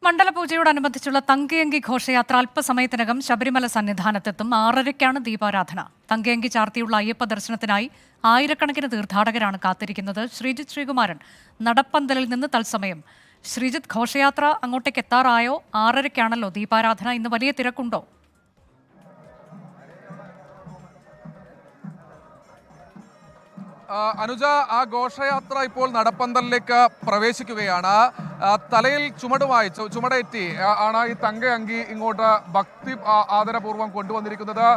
മണ്ഡലപൂജയോടനുബന്ധിച്ചുള്ള തങ്കയങ്കി ഘോഷയാത്ര അല്പസമയത്തിനകം ശബരിമല സന്നിധാനത്തെത്തും. 6:30-ക്കാണ് ദീപാരാധന. തങ്കയങ്കി ചാർത്തിയുള്ള അയ്യപ്പ ദർശനത്തിനായി ആയിരക്കണക്കിന് തീർത്ഥാടകരാണ് കാത്തിരിക്കുന്നത്. ശ്രീജിത്ത് ശ്രീകുമാരൻ നടപ്പന്തലിൽ നിന്ന് തത്സമയം. ശ്രീജിത്ത്, ഘോഷയാത്ര അങ്ങോട്ടേക്ക് എത്താറായോ? 6:30-ക്കാണല്ലോ ദീപാരാധന. ഇന്ന് വലിയ തിരക്കുണ്ടോ? അനുജ, ആ ഘോഷയാത്ര ഇപ്പോൾ നടപ്പന്തലിലേക്ക് പ്രവേശിക്കുകയാണ്. തലയിൽ ചുമടേറ്റി ആണ് ഈ തങ്കയങ്കി ഇങ്ങോട്ട് ഭക്തി ആദരപൂർവ്വം കൊണ്ടുവന്നിരിക്കുന്നത്.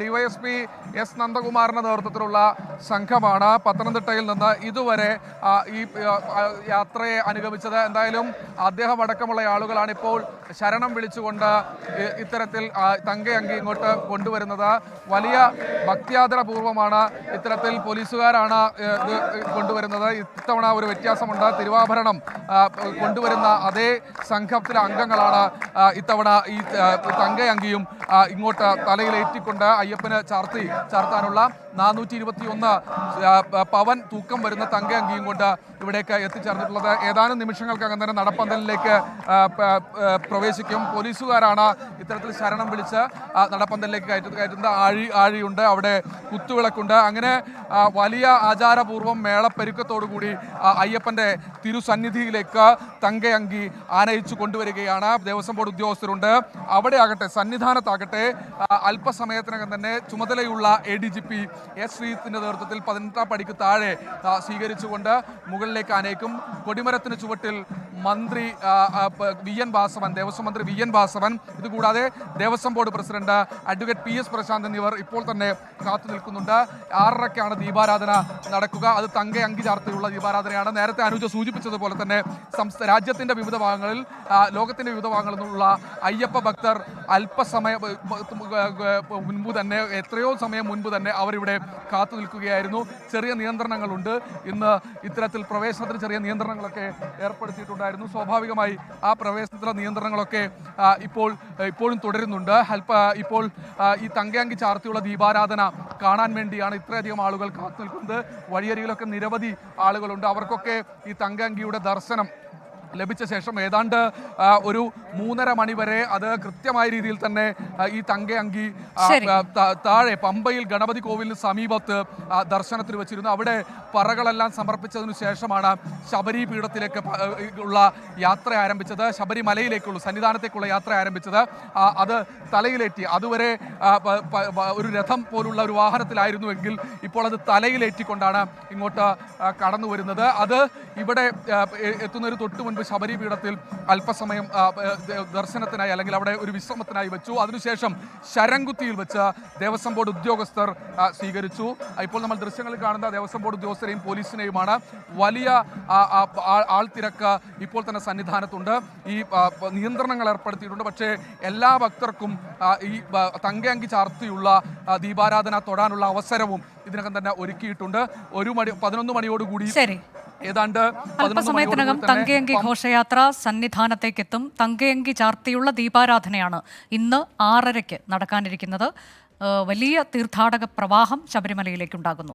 ഡിവൈഎസ്പി എസ് നന്ദകുമാറിന്റെ നേതൃത്വത്തിലുള്ള സംഘമാണ് പത്തനംതിട്ടയിൽ നിന്ന് ഇതുവരെ ഈ യാത്രയെ അനുഗമിച്ചത്. എന്തായാലും അദ്ദേഹം അടക്കമുള്ള ആളുകളാണ് ഇപ്പോൾ ശരണം വിളിച്ചുകൊണ്ട് ഇത്തരത്തിൽ തങ്കയങ്കി ഇങ്ങോട്ട് കൊണ്ടുവരുന്നത്. വലിയ ഭക്തിയാദരപൂർവ്വമാണ് ഇത്തരത്തിൽ പോലീസുകാരാണ് ഇത് കൊണ്ടുവരുന്നത്. ഇത്തവണ ഒരു വ്യത്യാസമുണ്ട്. തിരുവാഭരണം കൊണ്ടുവരുന്ന അതേ സംഘത്തിലെ അംഗങ്ങളാണ് ഇത്തവണ ഈ തങ്കയങ്കിയും ഇങ്ങോട്ട് തലയിലേറ്റിക്കൊണ്ട് അയ്യപ്പന് ചാർത്താനുള്ള 421 പവൻ തൂക്കം വരുന്ന തങ്കയങ്കിയും കൊണ്ട് ഇവിടേക്ക് എത്തിച്ചേർന്നിട്ടുള്ളത്. ഏതാനും നിമിഷങ്ങൾക്കകം തന്നെ നടപ്പന്തലിലേക്ക് പ്രവേശിക്കും. പോലീസുകാരാണ് ഇത്തരത്തിൽ ശരണം വിളിച്ച് നടപ്പന്തലിലേക്ക് കയറ്റുന്നത്. ആഴിയുണ്ട്, അവിടെ കുത്തുവിളക്കുണ്ട്. അങ്ങനെ വലിയ ആചാരപൂർവ്വം മേളപ്പെരുക്കത്തോടുകൂടി അയ്യപ്പൻ്റെ തിരുസന്നിധിയിലേക്ക് തങ്കയങ്കി ആനയിച്ചു കൊണ്ടുവരികയാണ്. ദേവസ്വം ബോർഡ് ഉദ്യോഗസ്ഥരുണ്ട്. അവിടെ ആകട്ടെ, സന്നിധാനത്താകട്ടെ, അല്പസമയത്തിനകം തന്നെ ചുമതലയുള്ള ADGP എസ് ശ്രീജിത്തിന്റെ നേതൃത്വത്തിൽ 18ാം പടിക്ക് താഴെ സ്വീകരിച്ചുകൊണ്ട് മുകളിലേക്ക് ആനയിക്കും. കൊടിമരത്തിന് ചുവട്ടിൽ മന്ത്രി VN വാസവൻ, ദേവസ്വം മന്ത്രി VN വാസവൻ, ഇതുകൂടാതെ Devaswom board president advocate PS Prashanth എന്നിവർ ഇപ്പോൾ തന്നെ കാത്തു നിൽക്കുന്നുണ്ട്. 6:30-ക്കാണ് ദീപാരാധന നടക്കുക. അത് തങ്കയങ്കി ചാർത്തിയുള്ള ദീപാരാധനയാണ്. നേരത്തെ അനുജ സൂചിപ്പിച്ചതുപോലെ തന്നെ രാജ്യത്തിന്റെ വിവിധ ഭാഗങ്ങളിൽ, ലോകത്തിന്റെ വിവിധ ഭാഗങ്ങളിൽ നിന്നുള്ള അയ്യപ്പ ഭക്തർ അല്പസമയം മുൻപ് തന്നെ, എത്രയോ സമയം മുൻപ് തന്നെ അവരിവിടെ കാത്തു നിൽക്കുകയായിരുന്നു. ചെറിയ നിയന്ത്രണങ്ങളുണ്ട്. ഇന്ന് ഇത്തരത്തിൽ പ്രവേശനത്തിന് ചെറിയ നിയന്ത്രണങ്ങളൊക്കെ ഏർപ്പെടുത്തിയിട്ടുണ്ടായിരുന്നു. സ്വാഭാവികമായി ആ പ്രവേശനത്തിലെ നിയന്ത്രണങ്ങളൊക്കെ ഇപ്പോഴും തുടരുന്നുണ്ട്. ഇപ്പോൾ ഈ തങ്കയങ്കി ചാർത്തിയുള്ള ദീപാരാധന കാണാൻ വേണ്ടിയാണ് ഇത്രയധികം ആളുകൾ കാത്തു നിൽക്കുന്നത്. വഴിയരികിലൊക്കെ നിരവധി ആളുകളുണ്ട്. അവർക്കൊക്കെ ഈ തങ്കയങ്കിയുടെ ദർശനം ലഭിച്ച ശേഷം ഏതാണ്ട് ഒരു 3:30 മണി വരെ അത് കൃത്യമായ രീതിയിൽ തന്നെ ഈ തങ്കയങ്കി താഴെ പമ്പയിൽ ഗണപതി കോവിലിന് സമീപത്ത് ദർശനത്തിന് വെച്ചിരുന്നു. അവിടെ പറകളെല്ലാം സമർപ്പിച്ചതിനു ശേഷമാണ് ശബരി പീഠത്തിലേക്ക് ഉള്ള യാത്ര ആരംഭിച്ചത്. ശബരിമലയിലേക്കുള്ള സന്നിധാനത്തേക്കുള്ള യാത്ര ആരംഭിച്ചത്. അത് തലയിലേറ്റി, അതുവരെ ഒരു രഥം പോലുള്ള ഒരു വാഹനത്തിലായിരുന്നുവെങ്കിൽ ഇപ്പോൾ അത് തലയിലേറ്റിക്കൊണ്ടാണ് ഇങ്ങോട്ട് കടന്നു വരുന്നത്. അത് ഇവിടെ എത്തുന്നൊരു തൊട്ടു മുൻപ് ശബരി പീഠത്തിൽ അല്പസമയം ദർശനത്തിനായി, അല്ലെങ്കിൽ അവിടെ ഒരു വിശ്രമത്തിനായി വെച്ചു. അതിനുശേഷം ശരംകുത്തിയിൽ വെച്ച് ദേവസ്വം ബോർഡ് ഉദ്യോഗസ്ഥർ സ്വീകരിച്ചു. ഇപ്പോൾ നമ്മൾ ദൃശ്യങ്ങളിൽ കാണുന്ന ദേവസ്വം ബോർഡ് ഉദ്യോഗസ്ഥരെയും പോലീസിനെയുമാണ്. വലിയ ആൾത്തിരക്ക് ഇപ്പോൾ തന്നെ സന്നിധാനത്തുണ്ട്. ഈ നിയന്ത്രണങ്ങൾ ഏർപ്പെടുത്തിയിട്ടുണ്ട്. പക്ഷേ എല്ലാ ഭക്തർക്കും ഈ തങ്കയങ്കി ചാർത്തിയുള്ള ദീപാരാധന തൊടാനുള്ള അവസരവും ഇതിനകം തന്നെ ഒരുക്കിയിട്ടുണ്ട്. 11 മണിയോടുകൂടി ഏതാണ്ട് അല്പസമയത്തിനകം തങ്കയങ്കി ഘോഷയാത്ര സന്നിധാനത്തേക്കെത്തും. തങ്കയങ്കി ചാർത്തിയുള്ള ദീപാരാധനയാണ് ഇന്ന് 6:30-ക്ക് നടക്കാനിരിക്കുന്നത്. വലിയ തീർത്ഥാടക പ്രവാഹം ശബരിമലയിലേക്കുണ്ടാകുന്നു.